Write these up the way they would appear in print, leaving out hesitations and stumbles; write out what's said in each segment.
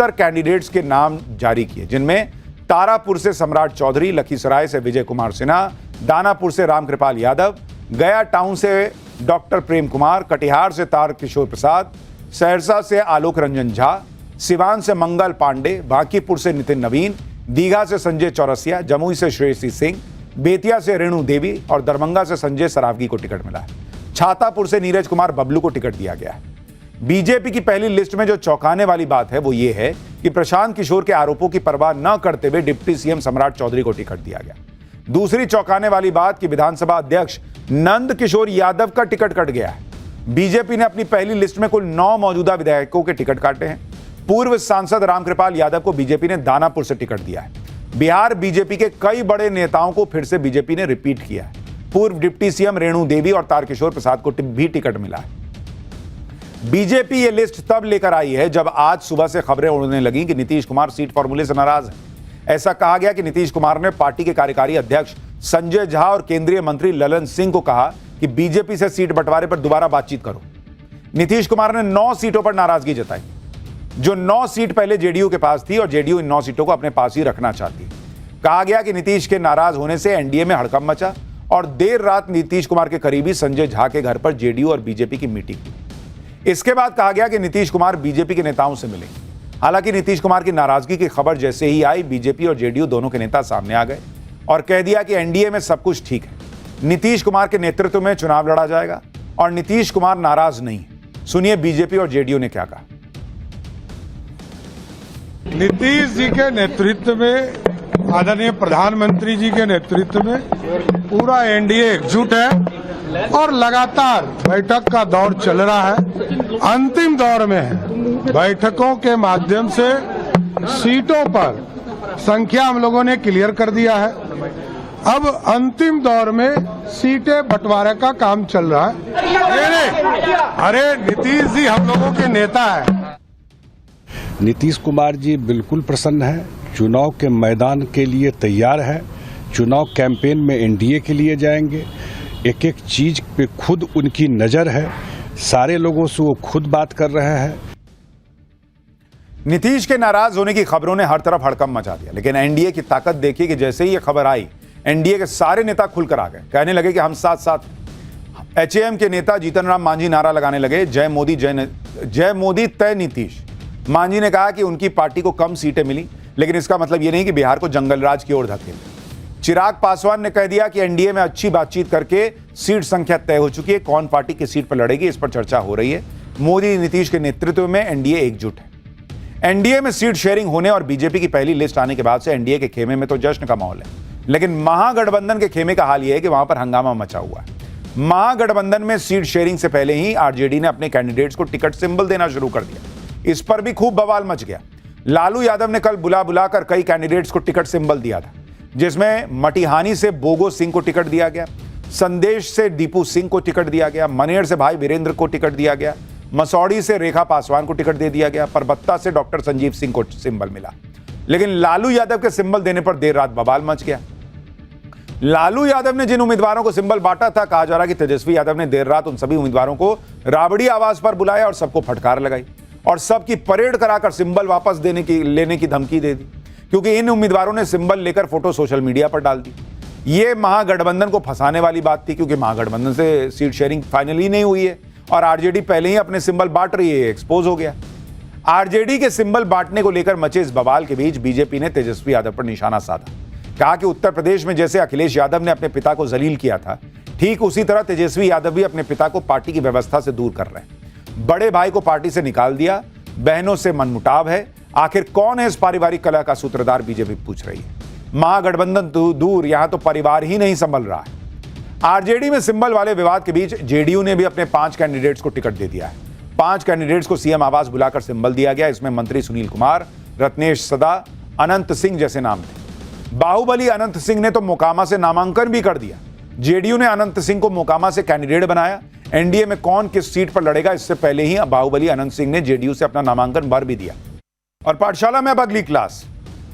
70 candidates के नाम जारी किए, जिनमें तारापुर से सम्राट चौधरी, लखीसराय से विजय कुमार सिन्हा, दानापुर से रामकृपाल यादव, गया टाउन से डॉक्टर प्रेम कुमार, कटिहार से तारकिशोर प्रसाद, सहरसा से आलोक रंजन झा, सिवान से मंगल पांडे, बांकीपुर से नितिन नवीन, दीघा से संजय चौरसिया, जमुई से श्रेयसी सिंह, बेतिया से रेणु देवी और दरभंगा से संजय सरावगी को टिकट मिला है। छातापुर से नीरज कुमार बबलू को टिकट दिया गया है। बीजेपी की पहली लिस्ट में जो चौंकाने वाली बात है वो ये है कि प्रशांत किशोर के आरोपों की परवाह न करते हुए डिप्टी सीएम सम्राट चौधरी को टिकट दिया गया। दूसरी चौंकाने वाली बात कि विधानसभा अध्यक्ष नंद किशोर यादव का टिकट कट गया है। बीजेपी ने अपनी पहली लिस्ट में कुल 9 मौजूदा विधायकों के टिकट काटे हैं। पूर्व सांसद रामकृपाल यादव को बीजेपी ने दानापुर से टिकट दिया है। बिहार बीजेपी के कई बड़े नेताओं को फिर से बीजेपी ने रिपीट किया है। पूर्व डिप्टी सीएम रेणु देवी और तारकिशोर प्रसाद को भी टिकट मिला है। बीजेपी ये लिस्ट तब लेकर आई है जब आज सुबह से खबरें उड़ने लगी कि नीतीश कुमार सीट फॉर्मूले से नाराज है। ऐसा कहा गया कि नीतीश कुमार ने पार्टी के कार्यकारी अध्यक्ष संजय झा और केंद्रीय मंत्री ललन सिंह को कहा कि बीजेपी से सीट बंटवारे पर दोबारा बातचीत करो। नीतीश कुमार ने 9 सीटों पर नाराजगी जताई। जो 9 सीट पहले जेडीयू के पास थी और जेडीयू इन 9 सीटों को अपने पास ही रखना चाहती। कहा गया कि नीतीश के नाराज होने से एनडीए में हड़कंप मचा और देर रात नीतीश कुमार के करीबी संजय झा के घर पर जेडीयू और बीजेपी की मीटिंग हुई। इसके बाद कहा गया कि नीतीश कुमार बीजेपी के नेताओं से मिलेंगे। हालांकि नीतीश कुमार की नाराजगी की खबर जैसे ही आई, बीजेपी और जेडीयू दोनों के नेता सामने आ गए और कह दिया कि एनडीए में सब कुछ ठीक है। नीतीश कुमार के नेतृत्व में चुनाव लड़ा जाएगा और नीतीश कुमार नाराज नहीं है। सुनिए बीजेपी और जेडीयू ने क्या कहा। नीतीश जी के नेतृत्व में, आदरणीय प्रधानमंत्री जी के नेतृत्व में पूरा एनडीए एकजुट है और लगातार बैठक का दौर चल रहा है। अंतिम दौर में है। बैठकों के माध्यम से सीटों पर संख्या हम लोगों ने क्लियर कर दिया है। अब अंतिम दौर में सीटें बंटवारे का काम चल रहा है। अरे नीतीश जी हम लोगों के नेता है। नीतीश कुमार जी बिल्कुल प्रसन्न है, चुनाव के मैदान के लिए तैयार है। चुनाव कैंपेन में एनडीए के लिए जाएंगे। एक एक चीज पे खुद उनकी नजर है। सारे लोगों से वो खुद बात कर रहे हैं। नीतीश के नाराज होने की खबरों ने हर तरफ हड़कंप मचा दिया, लेकिन एनडीए की ताकत देखी कि जैसे ही ये खबर आई, एनडीए के सारे नेता खुलकर आ गए। कहने लगे कि हम साथ साथ। एचएएम के नेता जीतन राम मांझी नारा लगाने लगे, जय मोदी तय नीतीश। मांझी ने कहा कि उनकी पार्टी को कम सीटें मिली, लेकिन इसका मतलब ये नहीं कि बिहार को जंगल राज की ओर धकेले। चिराग पासवान ने कह दिया कि एनडीए में अच्छी बातचीत करके सीट संख्या तय हो चुकी है। कौन पार्टी किस सीट पर लड़ेगी इस पर चर्चा हो रही है। मोदी नीतीश के नेतृत्व में एनडीए एकजुट है। एनडीए में सीट शेयरिंग होने और बीजेपी की पहली लिस्ट आने के बाद से एनडीए के खेमे में तो जश्न का माहौल है, लेकिन महागठबंधन के खेमे का हाल यह है कि वहां पर हंगामा मचा हुआ है। महागठबंधन में सीट शेयरिंग से पहले ही आरजेडी ने अपने कैंडिडेट्स को टिकट सिंबल देना शुरू कर दिया। इस पर भी खूब बवाल मच गया। लालू यादव ने कल बुलाकर कई कैंडिडेट्स को टिकट सिंबल दिया था, जिसमें मटिहानी से बोगो सिंह को टिकट दिया गया, संदेश से दीपू सिंह को टिकट दिया गया, मनेर से भाई वीरेंद्र को टिकट दिया गया, मसौड़ी से रेखा पासवान को टिकट दे दिया गया, परबत्ता से डॉक्टर संजीव सिंह को सिंबल मिला। लेकिन लालू यादव के सिंबल देने पर देर रात बवाल मच गया। लालू यादव ने जिन उम्मीदवारों को सिंबल बांटा था, कहा जा रहा कि तेजस्वी यादव ने देर रात उन सभी उम्मीदवारों को राबड़ी आवास पर बुलाया और सबको फटकार लगाई और सबकी परेड कराकर सिंबल वापस लेने की धमकी दे दी, क्योंकि इन उम्मीदवारों ने सिंबल लेकर फोटो सोशल मीडिया पर डाल दी। ये महागठबंधन को फंसाने वाली बात थी, क्योंकि महागठबंधन से सीट शेयरिंग फाइनल ही नहीं हुई है और आरजेडी पहले ही अपने सिंबल बांट रही है। एक्सपोज हो गया। आरजेडी के सिंबल बांटने को लेकर मचे इस बवाल के बीच बीजेपी ने तेजस्वी यादव पर निशाना साधा। कहा कि उत्तर प्रदेश में जैसे अखिलेश यादव ने अपने पिता को जलील किया था, ठीक उसी तरह तेजस्वी यादव भी अपने पिता को पार्टी की व्यवस्था से दूर कर रहे हैं। बड़े भाई को पार्टी से निकाल दिया, बहनों से मनमुटाव है। आखिर कौन है इस पारिवारिक कलह का सूत्रधार, बीजेपी पूछ रही है। महागठबंधन दूर, यहां तो परिवार ही नहीं संभल रहा है। आरजेडी में सिंबल वाले विवाद के बीच जेडीयू ने भी अपने 5 कैंडिडेट्स को टिकट दे दिया है। 5 कैंडिडेट्स को सीएम आवास बुलाकर सिंबल दिया गया। इसमें मंत्री सुनील कुमार, रत्नेश सदा, अनंत सिंह जैसे नाम थे। बाहुबली अनंत सिंह ने तो मोकामा से नामांकन भी कर दिया। जेडीयू ने अनंत सिंह को मोकामा से कैंडिडेट बनाया। एनडीए में कौन किस सीट पर लड़ेगा, इससे पहले ही बाहुबली अनंत सिंह ने जेडीयू से अपना नामांकन भर भी दिया। और पाठशाला में अब अगली क्लास।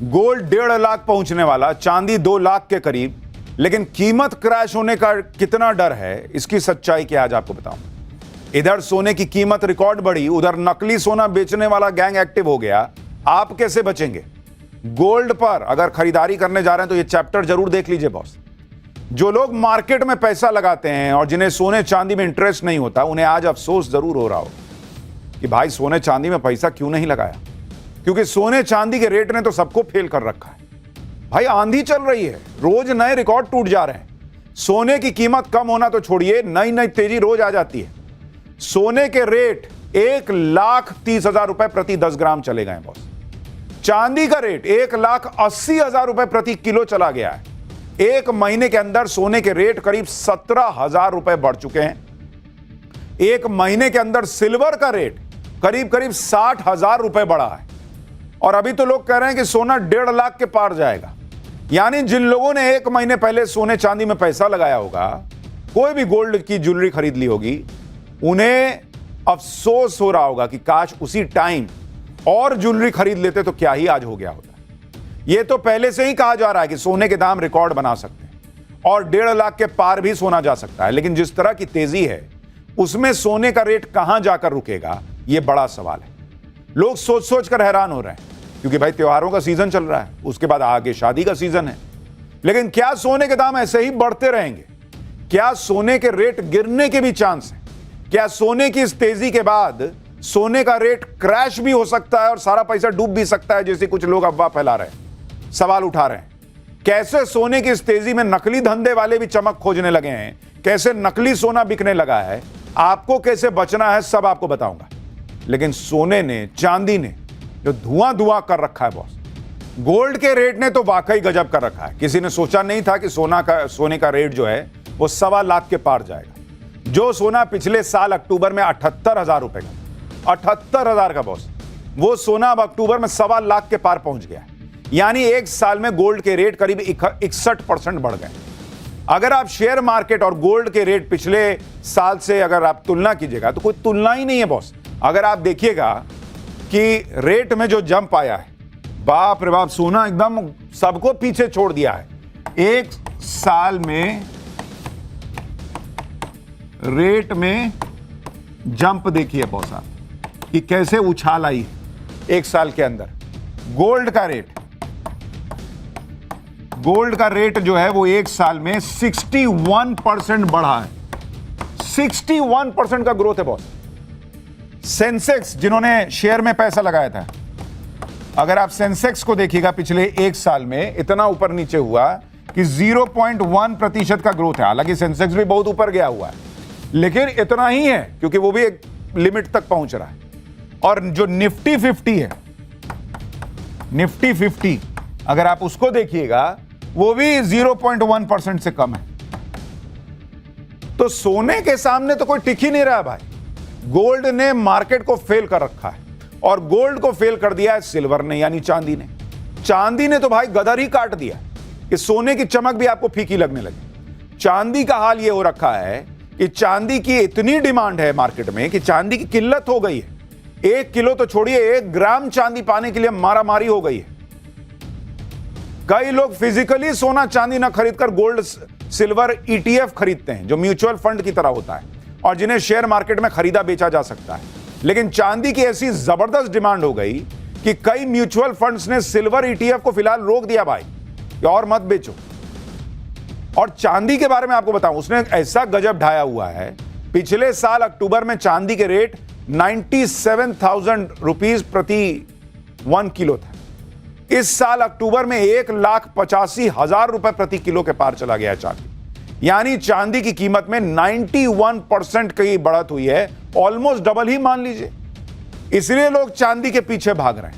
गोल्ड 1.5 लाख पहुंचने वाला, चांदी 2 लाख के करीब, लेकिन कीमत क्रैश होने का कितना डर है, इसकी सच्चाई क्या आज आपको बताऊं। इधर सोने की कीमत रिकॉर्ड बढ़ी, उधर नकली सोना बेचने वाला गैंग एक्टिव हो गया। आप कैसे बचेंगे? गोल्ड पर अगर खरीदारी करने जा रहे हैं तो ये चैप्टर जरूर देख लीजिए बॉस। जो लोग मार्केट में पैसा लगाते हैं और जिन्हें सोने चांदी में इंटरेस्ट नहीं होता, उन्हें आज अफसोस जरूर हो रहा हो कि भाई सोने चांदी में पैसा क्यों नहीं लगाया, क्योंकि सोने चांदी के रेट ने तो सबको फेल कर रखा है। भाई आंधी चल रही है, रोज नए रिकॉर्ड टूट जा रहे हैं। सोने की कीमत कम होना तो छोड़िए, नई नई तेजी रोज आ जाती है। सोने के रेट 1,30,000 रुपए प्रति 10 ग्राम चले गए बॉस। चांदी का रेट 1,80,000 रुपए प्रति किलो चला गया है। एक महीने के अंदर सोने के रेट करीब 17,000 रुपए बढ़ चुके हैं। एक महीने के अंदर सिल्वर का रेट करीब करीब 60,000 रुपए बढ़ा है। और अभी तो लोग कह रहे हैं कि सोना 1.5 लाख के पार जाएगा। यानी जिन लोगों ने एक महीने पहले सोने चांदी में पैसा लगाया होगा, कोई भी गोल्ड की ज्वेलरी खरीद ली होगी, उन्हें अफसोस हो रहा होगा कि काश उसी टाइम और ज्वेलरी खरीद लेते तो क्या ही आज हो गया होता। यह तो पहले से ही कहा जा रहा है कि सोने के दाम रिकॉर्ड बना सकते हैं और 1.5 लाख के पार भी सोना जा सकता है। लेकिन जिस तरह की तेजी है उसमें सोने का रेट कहां जाकर रुकेगा, यह बड़ा सवाल है। लोग सोच सोच कर हैरान हो रहे हैं, क्योंकि भाई त्योहारों का सीजन चल रहा है, उसके बाद आगे शादी का सीजन है। लेकिन क्या सोने के दाम ऐसे ही बढ़ते रहेंगे? क्या सोने के रेट गिरने के भी चांस है? क्या सोने की इस तेजी के बाद सोने का रेट क्रैश भी हो सकता है और सारा पैसा डूब भी सकता है, जैसे कुछ लोग अफवाह फैला रहे हैं, सवाल उठा रहे हैं? कैसे सोने की इस तेजी में नकली धंधे वाले भी चमक खोजने लगे हैं, कैसे नकली सोना बिकने लगा है, आपको कैसे बचना है, सब आपको बताऊंगा। लेकिन सोने ने, चांदी ने जो धुआं कर रखा है बॉस, गोल्ड के रेट ने तो वाकई गजब कर रखा है। किसी ने सोचा नहीं था कि सोने का रेट जो है वो 1.25 लाख के पार जाएगा। जो सोना पिछले साल अक्टूबर में 78,000 रुपए का, 78,000 का बॉस, वो सोना अब अक्टूबर में 1.25 लाख के पार पहुंच गया। यानी एक साल में गोल्ड के रेट करीब 61% बढ़ गए। अगर आप शेयर मार्केट और गोल्ड के रेट पिछले साल से अगर आप तुलना कीजिएगा तो कोई तुलना ही नहीं है बॉस। अगर आप देखिएगा कि रेट में जो जंप आया है, बाप रे बाप, सोना एकदम सबको पीछे छोड़ दिया है। एक साल में रेट में जंप देखिए बॉस आप कि कैसे उछाल आई है एक साल के अंदर। गोल्ड का रेट जो है वो एक साल में 61% बढ़ा है। 61% का ग्रोथ है बॉस। सेंसेक्स, जिन्होंने शेयर में पैसा लगाया था, अगर आप सेंसेक्स को देखिएगा पिछले एक साल में इतना ऊपर नीचे हुआ कि 0.1% का ग्रोथ है। हालांकि सेंसेक्स भी बहुत ऊपर गया हुआ है, लेकिन इतना ही है क्योंकि वो भी एक लिमिट तक पहुंच रहा है। और जो निफ्टी 50 है, निफ्टी 50 अगर आप उसको देखिएगा वो भी 0.1% से कम है। तो सोने के सामने तो कोई टिक ही नहीं रहा भाई। गोल्ड ने मार्केट को फेल कर रखा है और गोल्ड को फेल कर दिया है सिल्वर ने, यानी चांदी ने। चांदी ने तो भाई गदर ही काट दिया कि सोने की चमक भी आपको फीकी लगने लगी। चांदी का हाल यह हो रखा है कि चांदी की इतनी डिमांड है मार्केट में कि चांदी की किल्लत हो गई है। 1 किलो तो छोड़िए, 1 ग्राम चांदी पाने के लिए मारामारी हो गई है। कई लोग फिजिकली सोना चांदी ना खरीदकर गोल्ड सिल्वर ETF खरीदते हैं, जो म्यूचुअल फंड की तरह होता है और जिन्हें शेयर मार्केट में खरीदा बेचा जा सकता है। लेकिन चांदी की ऐसी जबरदस्त डिमांड हो गई कि कई म्यूचुअल फंड्स ने सिल्वर ETF को फिलहाल रोक दिया भाई कि और मत बेचो। और चांदी के बारे में आपको बताऊं, उसने ऐसा गजब ढाया हुआ है। पिछले साल अक्टूबर में चांदी के रेट 97,000 रुपीज प्रति 1 किलो था। इस साल अक्टूबर में 1,85,000 रुपए प्रति किलो के पार चला गया चांदी। यानी चांदी की कीमत में 91% की बढ़त हुई है, ऑलमोस्ट डबल ही मान लीजिए। इसलिए लोग चांदी के पीछे भाग रहे हैं।